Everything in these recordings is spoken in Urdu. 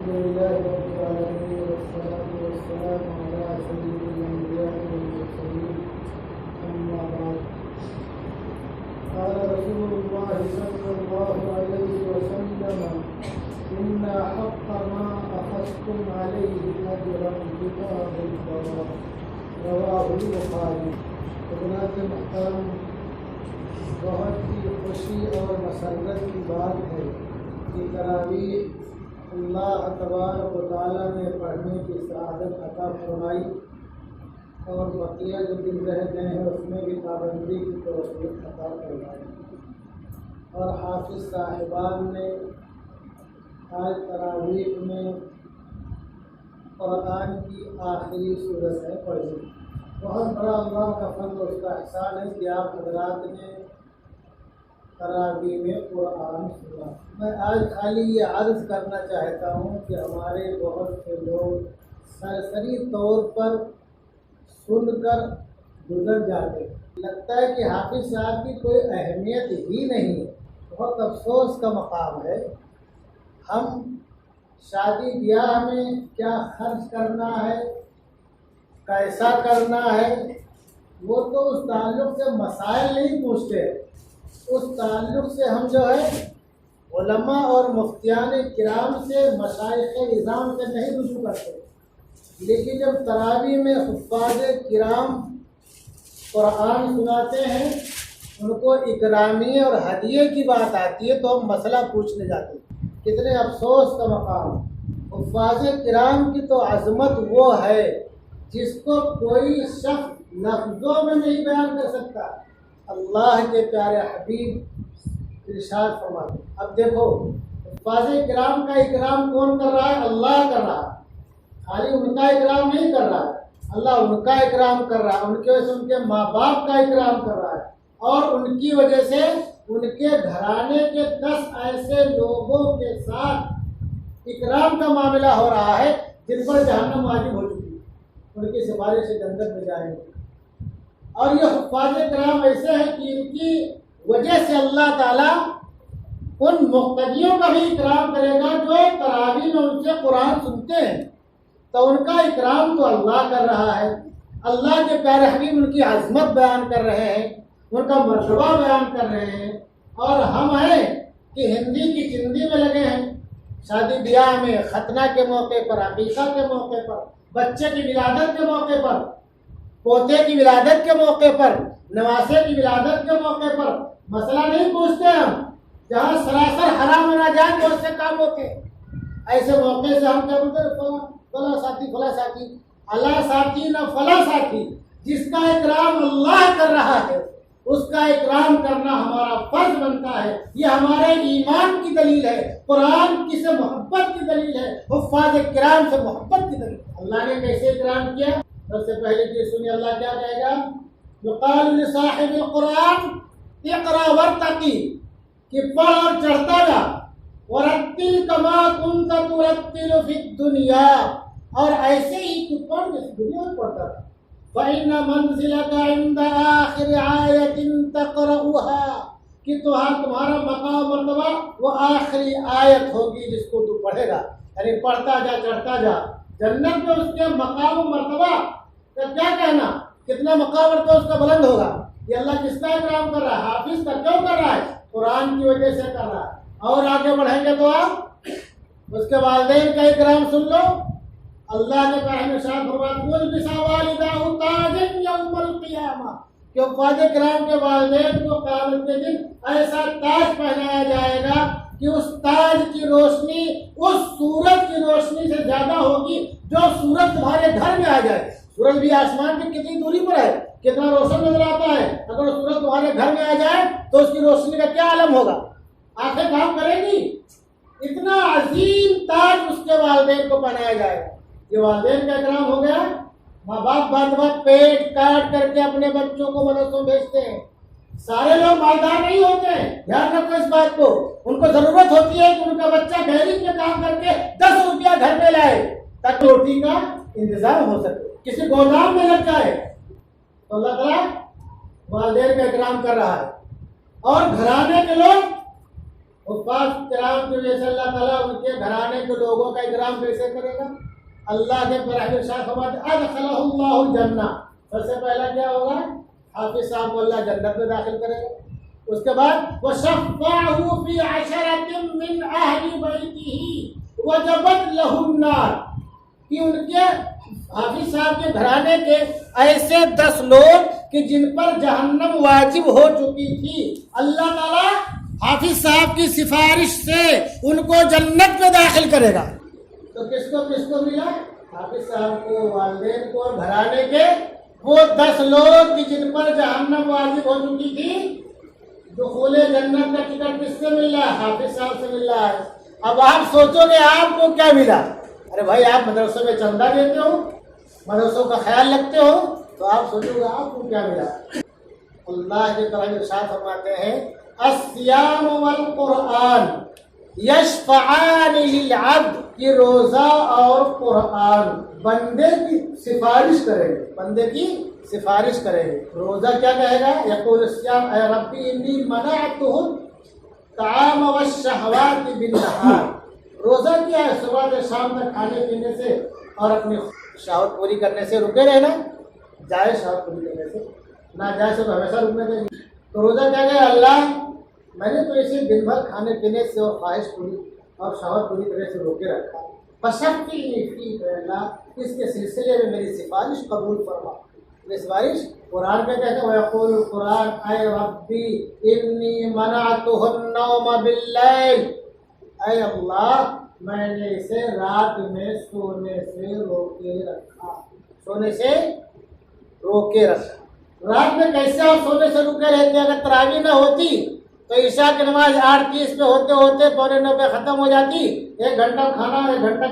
لله رب العالمين والصلاة والسلام على سيد الأنبياء والمرسلين أما بعد قال رسول الله صلى الله عليه وسلم إن حق ما أخذتم عليه أجرا كتاب الله رواه البخاري. حضرات محترم، بہت ہی خوشی اور مسرت کی بات ہے کہ تراویح اللہ تبارک و تعالیٰ نے پڑھنے کی سعادت عطا فرمائی اور بقیہ جو دن رہ گئے ہیں اس میں بھی پابندی کی توفیق عطا فرمائی. اور حافظ صاحبان نے آج تراویح میں قرآن کی آخری سورت ہے پڑھی. بہت بڑا اللہ کا فضل اور اس کا احسان ہے کہ آپ حضرات نے تراویح میں قرآن سنا. میں آج خالی یہ عرض کرنا چاہتا ہوں کہ ہمارے بہت سے لوگ سرسری طور پر سن کر گزر جاتے ہیں. لگتا ہے کہ حافظ صاحب کی کوئی اہمیت ہی نہیں ہے. بہت افسوس کا مقام ہے. ہم شادی بیاہ میں کیا خرچ کرنا ہے، کیسا کرنا ہے، وہ تو اس تعلق سے مسائل نہیں پوچھتے. اس تعلق سے ہم جو ہے علماء اور مفتیان کرام سے، مشائخ نظام سے نہیں رجوع کرتے. لیکن جب تراویح میں حفاظ کرام قرآن سناتے ہیں، ان کو اکرامیے اور ہدیے کی بات آتی ہے تو ہم مسئلہ پوچھنے جاتے ہیں. کتنے افسوس کا مقام. حفاظ کرام کی تو عظمت وہ ہے جس کو کوئی شخص لفظوں میں نہیں بیان کر سکتا. اللہ کے پیارے حبیب ارشاد فرماتے ہیں. اب دیکھو، حفاظ کرام کا اکرام کون کر رہا ہے؟ اللہ کر رہا ہے. خالی ان کا اکرام نہیں کر رہا ہے، اللہ ان کا اکرام کر رہا ہے. ان کی وجہ سے ان کے ماں باپ کا اکرام کر رہا ہے، اور ان کی وجہ سے ان کے گھرانے کے 10 ایسے لوگوں کے ساتھ اکرام کا معاملہ ہو رہا ہے جن پر جہنم واجب ہو چکی ہے. ان کی سفارش سے جنت میں جائیں گے. اور یہ حفاظ کرام ایسے ہیں کہ ان کی وجہ سے اللہ تعالیٰ ان مقتدیوں کا بھی اکرام کرے گا جو تراویح میں ان سے قرآن سنتے ہیں. تو ان کا اکرام تو اللہ کر رہا ہے. اللہ کے پیارے حبیب ان کی عظمت بیان کر رہے ہیں، ان کا مرتبہ بیان کر رہے ہیں. اور ہم ہیں کہ ہندی کی چندی میں لگے ہیں. شادی بیاہ میں، ختنہ کے موقع پر، عقیقہ کے موقع پر، بچے کی ولادت کے موقع پر، پوتے کی ولادت کے موقع پر، نواسے کی ولادت کے موقع پر مسئلہ نہیں پوچھتے ہم. جہاں سراسر حرام و ناجائز بہت سے کام ہوتے ہیں، ایسے موقع سے ہم کیا بولتے ہیں؟ فلاں ساتھی، فلاں ساتھی، اللہ ساتھی نہ فلاں ساتھی. جس کا اکرام اللہ کر رہا ہے اس کا اکرام کرنا ہمارا فرض بنتا ہے. یہ ہمارے ایمان کی دلیل ہے، قرآن کی سے محبت کی دلیل ہے، حفاظ کرام سے محبت کی دلیل. اللہ نے کیسے اکرام کیا؟ سب سے پہلے چیز سنی، اللہ کیا کہے گا؟ یقال لصاحب القرآن اقرا ورتقی، کہ پڑھ اور چڑھتا جا. ورتل کما کنت ترتل فی الدنیا، اور ایسے ہی تو پڑھ جیسے دنیا میں پڑھتا تھا. فإن منزلك عند آخر آية تقرأها، کہ تمہارا مقام مرتبہ وہ آخری آیت ہوگی جس کو تو پڑھے گا. یعنی پڑھتا جا، چڑھتا جا. جنت میں اس کے مقام و مرتبہ کا کیا کہنا، کتنا مقام مرتبہ اس کا بلند ہوگا. یہ اللہ کس کا اکرام کر رہا ہے؟ حافظ کا. کیوں کر رہا ہے؟ قرآن کی وجہ سے کر رہا ہے. اور آگے بڑھیں گے تو آپ اس کے والدین کا اکرام سن لو. اللہ نے کہا ہے ارشاد یوم القیامہ، کہ حفاظ کرام کے والدین کو قیامت کے دن ایسا تاج پہنایا جائے گا کہ اس تاج کی روشنی اس سورج کی روشنی سے زیادہ ہوگی جو سورج تمہارے گھر میں آ جائے. سورج بھی آسمان کی کتنی دوری پر ہے، کتنا روشن نظر آتا ہے. اگر سورج تمہارے گھر میں آ جائے تو اس کی روشنی کا کیا عالم ہوگا؟ آنکھیں کام کریں گی. اتنا عظیم تاج اس کے والدین کو پہنایا جائے گا. یہ والدین کا اکرام ہو گیا. ماں باپ بات بات پیٹ کاٹ کر کے اپنے بچوں کو مدرسوں بھیجتے ہیں. سارے لوگ مالدار نہیں ہوتے ہیں، دھیان رکھو اس بات کو. ان کو ضرورت ہوتی ہے کہ ان کا بچہ گیرج میں کام کر کے 10 روپیہ گھر میں لائے تاکہ روٹی کا انتظام ہو سکے، کسی گودام میں لگ جائے. تو اللہ تعالیٰ والدین کا اکرام کر رہا ہے. اور گھرانے کے لوگ حفاظ کرام کی وجہ سے اللہ تعالیٰ ان کے گھرانے کے لوگوں کا اکرام کیسے کرے گا؟ اللہ کے برائے ارشاد فرماتے ادخلہ اللہ الجنہ، سب سے پہلا کیا ہوگا؟ حافظ صاحب کو اللہ جنت میں داخل کرے گا. اس کے بعد وَشَفَّعَهُ فِي عَشَرَةٍ مِّنْ أَهْلِ بَيْتِهِ وَجَبَتْ لَهُ النَّارُ، کہ ان کے حافظ صاحب کے گھرانے کے ایسے 10 لوگ کہ جن پر جہنم واجب ہو چکی تھی، اللہ تعالیٰ حافظ صاحب کی سفارش سے ان کو جنت میں داخل کرے گا. تو کس کو ملا؟ حافظ صاحب کو، والدین کو، اور گھرانے کے وہ 10 لوگ کہ جن پر جہنم واجب ہو چکی تھی. دخول جنت کا ٹکٹ کس سے مل رہا ہے؟ حافظ صاحب سے مل رہا ہے. اب آپ سوچو گے آپ کو کیا ملا؟ ارے بھائی آپ مدرسوں میں چندہ دیتے ہو، مدرسوں کا خیال رکھتے ہو، تو آپ سوچو گے آپ کو کیا ملا. اللہ کے طرف ارشاد فرماتے ہیں الصیام والقرآن یشفعان للعبد، کہ روزہ اور قرآن بندے کی سفارش کریں گے، بندے کی سفارش کریں گے. روزہ کیا کہے گا؟ یقول الصیام اے ربی انی منعتہ الطعام والشہوات بالنہار. روزہ کیا ہے؟ صبح سے شام تک کھانے پینے سے اور اپنی شہوت پوری کرنے سے رکے رہنا، جائز شہوت پوری کرنے سے، ناجائز سے تو ہمیشہ رکنے دیں گے. تو روزہ کیا کہ اللہ میں نے تو اسے دن بھر کھانے پینے سے اور خواہش پوری اور شہوت پوری کرنے سے روکے رکھا. فشفعنی فیہ، اللہ اس کے سلسلے میں میری سفارش قبول فرما. یہ سفارش قرآن پہ کہتے ہیں وَيَقُولُ الْقُرْآنُ اے ربی انی منعتہ النوم باللیل، اے اللہ میں نے اسے رات میں سونے سے روکے رکھا، سونے سے روکے رکھا. رات میں کیسے آپ سونے سے رکے رہتے؟ اگر تراویح نہ ہوتی تو عشاء کی نماز 8:30 پہ ہوتے ہوتے 8:45 پہ ختم ہو جاتی. 1 گھنٹہ کھانا، 1 گھنٹہ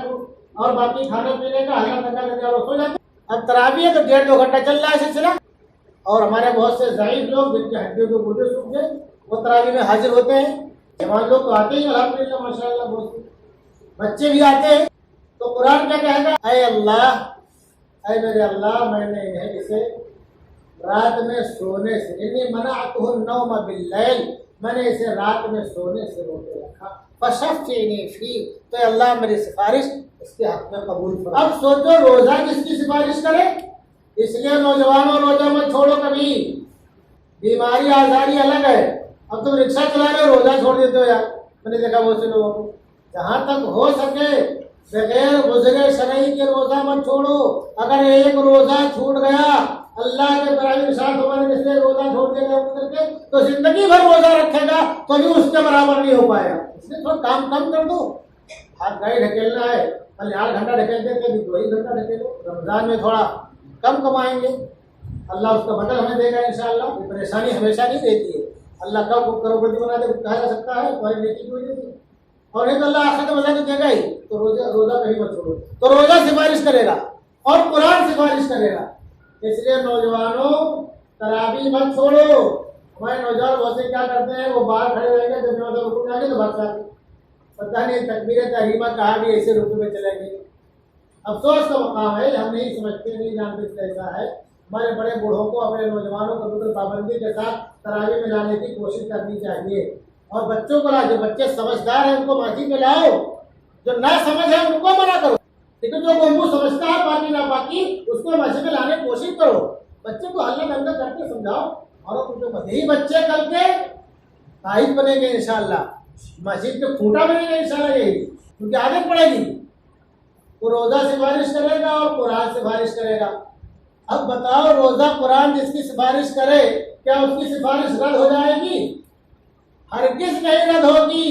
اور باقی کھانے پینے کا ہلکا پھلکا کر کے آپ سو جاتے. اب تراویح ہے تو 1.5-2 گھنٹہ چل رہا ہے سلسلہ. اور ہمارے بہت سے ضعیف لوگ جن کے ہڈیوں کے گردے سوکھ گئے وہ تراویح میں حاضر ہوتے ہیں. جوان لوگ تو آتے ہی الحمدللہ ماشاء اللہ، بہت سے بچے بھی آتے ہیں. تو قرآن کیا کہے گا؟ اے اللہ، اے میرے اللہ میں نے انہیں اسے رات میں سونے سے، انی منعتہ النوم باللیل، میں نے اسے رات میں سونے سے روکے رکھا. فشفعنی فیہ، تو اللہ میری سفارش اس کے حق میں قبول فرما. اب سوچو روزہ کس کی سفارش کرے؟ اس لیے نوجوانوں روزہ مت چھوڑو کبھی. بیماری آزاری الگ ہے. اب تم رکشہ چلا رہے ہو روزہ چھوڑ دیتے ہو یار. میں نے دیکھا بہت سے لوگوں کو. جہاں تک ہو سکے بغیر گزرے شرعی کے روزہ مت چھوڑو. اگر ایک روزہ چھوٹ گیا اللہ کے برابر ارشاد ہمارے جیسے روزہ چھوڑ دے گا کر کے تو زندگی بھر روزہ رکھے گا تو بھی اس کے برابر نہیں ہو پائے گا. اس لیے تھوڑا کام کم کر دو. ہاتھ گاڑی ڈھکیلنا ہے، کل 8 گھنٹہ ڈھکیلتے تھے، 2 گھنٹہ ڈھکیلو. رمضان میں تھوڑا کم کمائیں گے، اللہ اس کا بدل ہمیں دے گا انشاءاللہ. پریشانی ہمیشہ نہیں دیتی ہے. اللہ کب کروڑپتی بنا دے کہا جا سکتا ہے تمہاری نیکی کی وجہ سے، اور نہیں تو اللہ آخرت میں مزہ تو دے گا ہی. تو روزہ کہیں مت چھوڑو. تو روزہ سفارش کرے گا اور قرآن سفارش کرے گا. اس لیے نوجوانوں تراویح مت چھوڑو. ہمارے نوجوان بہت سے کیا کرتے ہیں، وہ باہر کھڑے رہیں گے، جب نوجوان رکو میں آ گئے تو بھاگ جاتے. پتہ نہیں تکبیر تحریمہ کہا بھی ایسے رکو میں چلیں گے. افسوس کا مقام ہے، ہم نہیں سمجھتے، نہیں جانتے کہ ایسا ہے. ہمارے بڑے بوڑھوں کو اپنے نوجوانوں کو بالکل پابندی کے ساتھ تراویح میں لانے کی کوشش کرنی چاہیے. اور بچوں کو لا، جو بچے سمجھدار ہیں ان کو مسجد میں لاؤ، جو نہ سمجھ ہے ان کو منع کرو. لیکن جو بمبو سمجھتا ہے پاکی ناپاکی اس کو مسجد میں لانے کی کوشش کرو. بچے کو ہلکا دنگا کر کے سمجھاؤ. اور یہی بچے کل کے قائد بنیں گے انشاءاللہ، مسجد کے کھوٹا بنیں گے انشاءاللہ. یہی کیونکہ عادت پڑے گی. وہ روزہ سفارش کرے گا اور قرآن سفارش کرے گا. اب بتاؤ روزہ قرآن جس کی سفارش کرے کیا اس کی سفارش رد ہو جائے گی؟ ہرگز نہیں رد ہوگی.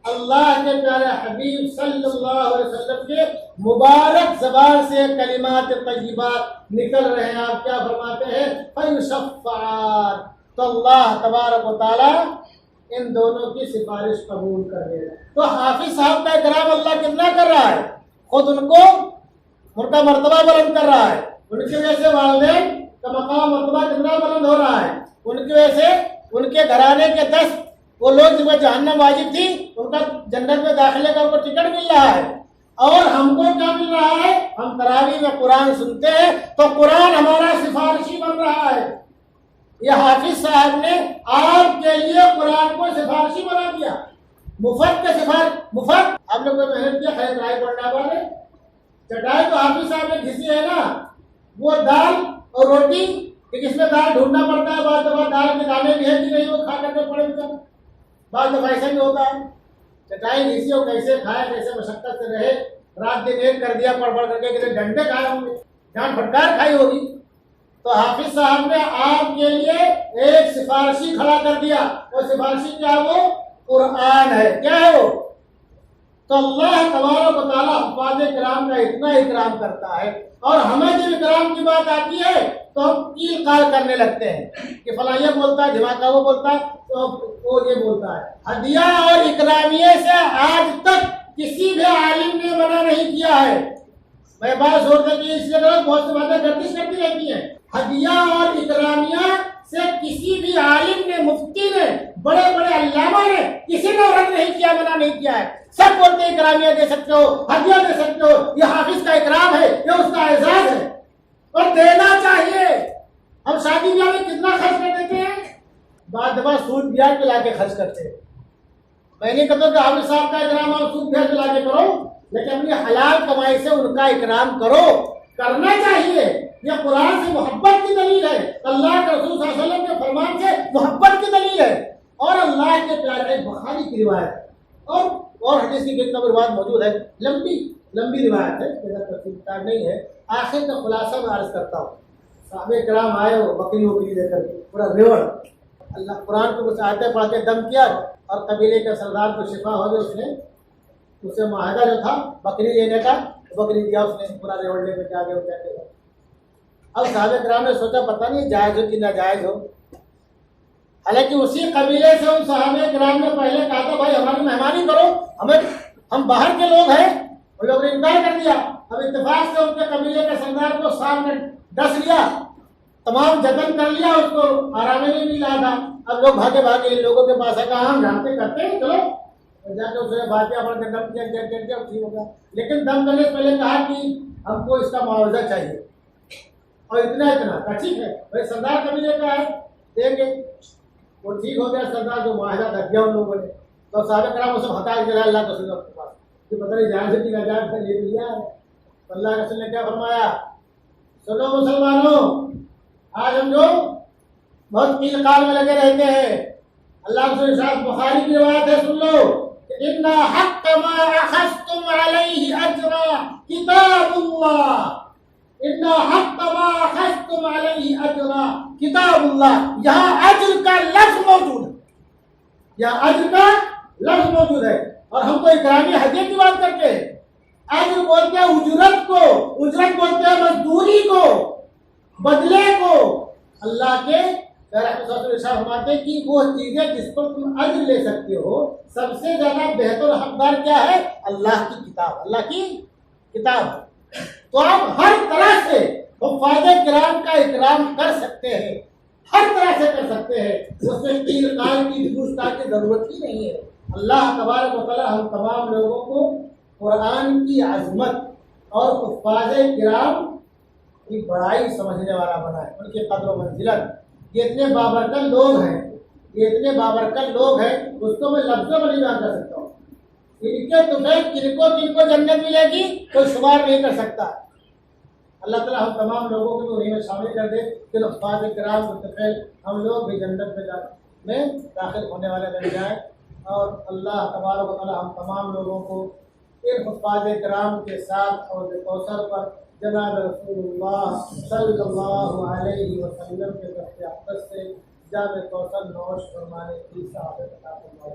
اللہ کے پیارے حبیب صلی اللہ علیہ وسلم کے مبارک زبان سے کلمات طیبات نکل رہے ہیں. آپ کیا فرماتے ہیں؟ فَيُشَفَّعَانِ، تو اللہ تبارک و تعالیٰ ان دونوں کی سفارش قبول کر لے گا. تو حافظ صاحب کا اکرام اللہ کتنا کر رہا ہے، خود ان کو ان کا مرتبہ بلند کر رہا ہے. ان کی وجہ سے والدین کا مقام مرتبہ کتنا بلند ہو رہا ہے. ان کی وجہ سے ان کے گھرانے کے 10 وہ لوگ جن کو جہنم واجب تھی ان کا جنت میں داخلے کا ان کو ٹکٹ مل رہا ہے. اور ہم کو کیا مل رہا ہے؟ ہم تراویح میں قرآن سنتے ہیں تو قرآن ہمارا سفارشی بن رہا ہے. یہ حافظ صاحب نے آپ کے لیے قرآن کو سفارشی بنا دیا. مفت کے سفارش مفت آپ لوگ کو محنت کیا خیر رائے پڑھنا والے چٹائی تو حافظ صاحب نے گھسی ہے نا، وہ دال اور روٹی کہ جس میں دال ڈھونڈنا پڑتا ہے، بعض دفعہ دال کے دانے بھی ہے کہ نہیں وہ کھا کر کے پڑے ہوتا ہے، بعض دفعہ ایسا بھی ہوتا ہے چٹائی گھسی ہو کیسے کھائے کیسے مشقت سے رہے، رات دن ایک کر دیا پڑھ پڑھ کر کے کسی ڈنڈے کھائے ہوں گے، جان پھٹکار کھائی ہوگی، تو حافظ صاحب نے آپ کے لیے ایک سفارشی کھڑا کر دیا، وہ سفارشی کیا وہ قرآن ہے، کیا ہے وہ؟ تو اللہ تبارک و تعالیٰ حفاظ کرام کا اتنا اکرام کرتا ہے، اور ہمیں جب اکرام کی بات آتی ہے تو ہم کیل کال کرنے لگتے ہیں کہ فلاں یہ بولتا ہے، دھماکہ وہ بولتا ہے، تو وہ یہ بولتا ہے۔ ہدیہ اور اکرامیے سے آج تک کسی بھی عالم نے منع نہیں کیا ہے۔ میں بات زور دے کہ اس لیے بہت سی باتیں گردش کرتی رہتی ہیں، ہدیہ اور اکرامیہ سے کسی بھی عالم نے، مفتی نے، بڑے بڑے علامہ نے کسی نے رد نہیں کیا، منع نہیں کیا ہے، سب بولتے ہیں اکرامیہ دے سکتے ہو، ہدیہ دے سکتے ہو، یہ حافظ کا اکرام ہے، یہ اس کا اعزاز ہے اور دینا چاہیے۔ ہم شادی بیاہ میں کتنا خرچ کر دیتے ہیں، بعد دفعہ سود بیاہ پہ لا کے خرچ کرتے ہیں۔ میں نہیں کہتا کہ حافظ صاحب کا اکرام اور سود بیاہ پہ لا کے کرو، لیکن اپنی حلال کمائی سے ان کا اکرام کرو، کرنا چاہیے۔ یہ قرآن سے محبت کی دلیل ہے، اللہ کے رسول صلی اللہ علیہ وسلم کے فرمان سے محبت کی دلیل ہے، اور اللہ کے پیارے بخاری کی روایت اور حدیث کی کتنا روایت موجود ہے، لمبی روایت ہے، تفصیل نہیں ہے۔ آخر کا خلاصہ میں عرض کرتا ہوں، صحابہ کرام آئے وہ بکری لے کر کے پورا ریوڑ، اللہ قرآن کو کچھ آیتیں پڑھ کے دم کیا، اور قبیلے کے سردار کو شفا ہو گئی، اس نے اسے معاہدہ جو تھا بکری لینے کا، بکری دیا، اس نے پورا ریوڑ لے کے آگے گیا۔ اب صحابہ کرام نے سوچا پتہ نہیں جائز ہو کہ ناجائز ہو، حالانکہ اسی قبیلے سے ان صحابہ کرام نے پہلے کہا تھا بھائی ہماری مہمانی کرو، ہم باہر کے لوگ ہیں، ان لوگوں نے انکار کر دیا۔ اب اتفاق سے ان کے قبیلے کے سردار کو سامنے ڈس لیا، تمام جتن کر لیا، اس کو آرام نہیں ملا تھا۔ اب لوگ بھاگے ان لوگوں کے پاس ہے، کہا ہم جانتے کرتے ہیں، چلو جا کے اسے باتیں پڑھ کے دم کیا ٹھیک ہو گیا، لیکن دم کرنے سے پہلے کہا کہ ہم کو اس کا معاوضہ چاہیے، اور اتنا ٹھیک ہے بھائی سردار قبیلے کا ہے دیں گے، وہ ٹھیک ہو گیا۔ سردار جو معاہدہ کر دیا ان لوگوں نے، تو صحابہ کرام اسے ہٹا کے اللہ کے رسول کے پاس کہ پتہ نہیں جائز ہے کہ ناجائز ہے، لے لیا ہے۔ تو اللہ کے رسول نے کیا فرمایا، سنو مسلمانوں، آج ہم جو بہت قیل قال میں لگے رہتے ہیں، اللہ کے رسول صاحب بخاری کی روایت ہے، سن لو، ان حق ما اخذتم علیہ اجرا کتاب اللہ، ان حق ما اخذتم علیہ اجرا کتاب اللہ، یہاں اجر کا لفظ موجود ہے، یہاں اجر کا لفظ موجود ہے، اور ہم تو اکرامی ہدیہ کی بات کرتے ہیں۔ اجر بولتے ہیں اجرت کو، اجرت بولتے ہیں مزدوری کو، بدلے کو۔ اللہ کے فرماتے ہیں کہ وہ چیزیں جس پر تم اجر لے سکتے ہو، سب سے زیادہ بہتر حقدار کیا ہے؟ اللہ کی کتاب، اللہ کی کتاب۔ تو آپ ہر طرح سے حفاظ کرام کا اکرام کر سکتے ہیں، ہر طرح سے کر سکتے ہیں، اس میں قیل قال کی پوچھتاچھ کی ضرورت ہی نہیں ہے۔ اللہ تبارک و تعالی ہم تمام لوگوں کو قرآن کی عظمت اور حفاظ کرام کی بڑائی سمجھنے والا بنائے، ان کی قدر و منزلت۔ یہ اتنے بابرکت لوگ ہیں، اس کو میں لفظوں میں نہیں بیان کر سکتا ہوں، ان کے تمہیں کن کو جنت ملے گی کوئی شمار نہیں کر سکتا۔ اللہ تعالیٰ ہم تمام لوگوں کو انہیں میں شامل کر دے کہ حفاظ کرام متفیل ہم لوگ بھی جنت میں داخل ہونے والے بن جائیں، اور اللہ تبارک و تعالیٰ ہم تمام لوگوں کو ان حفاظ کرام کے ساتھ اور کوثر پر جناب رسول اللہ صلی اللہ علیہ وسلم کے دست اقدس سے جام کوثر نوش فرمانے کی سعادت عطا فرمائے۔